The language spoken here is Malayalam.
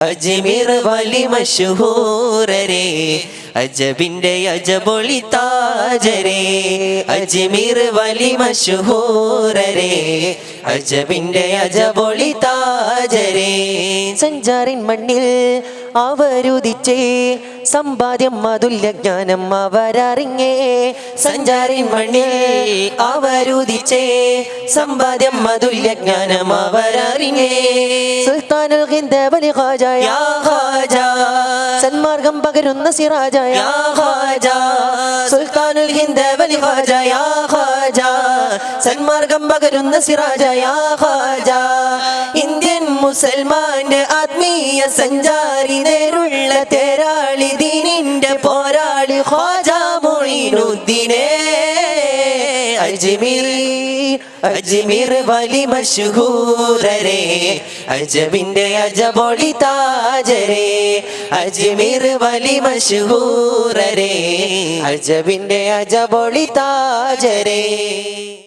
അജ്മീർ വലി മഷ്ഹൂരരേ അജബിന്റെ അജബൊളി താജരേ അജ്മീർ വലി മഷ്ഹൂരരേ അജബിന്റെ അജബൊളി താജരേ സഞ്ചാരിൻ മണ്ണിൽ അവരുദിച്ചേ സമ്പാദ്യം അതുല്യ ജ്ഞാനം അവരറിഞ്ഞേ സഞ്ചാരിൻ മണ്ണിൽ അവരുദിച്ചേ സമ്പാദ്യം അതുല്യ ജ്ഞാനം അവരറിഞ്ഞേ സുൽത്താനുൽ ഹിന്ദ് വലി ഖാജ യാ ഖാജ സന്മാർഗം പകരുന്ന സിറാജ യാ ഖാജ സുൽത്താനുൽ ഹിന്ദ് വലി ഖാജ യാ ഖാജ സന്മാർഗം പകരുന്ന സിറാജ യാ ഖാജ ഇന്ത്യൻ മുസൽമാന്റെ ആത്മീയ സഞ്ചാരി നേരുള്ള തേരാളി ദീനിന്റെ പോരാളി ഖാജ മുഈനുദ്ദീനേ അജ്മീർ വലി മഷ്ഹൂരരേ അജബിന്റെ അജബൊളി താജരേ അജ്മീർ വലി മഷ്ഹൂരരേ അജബിന്റെ അജബൊളി താജരേ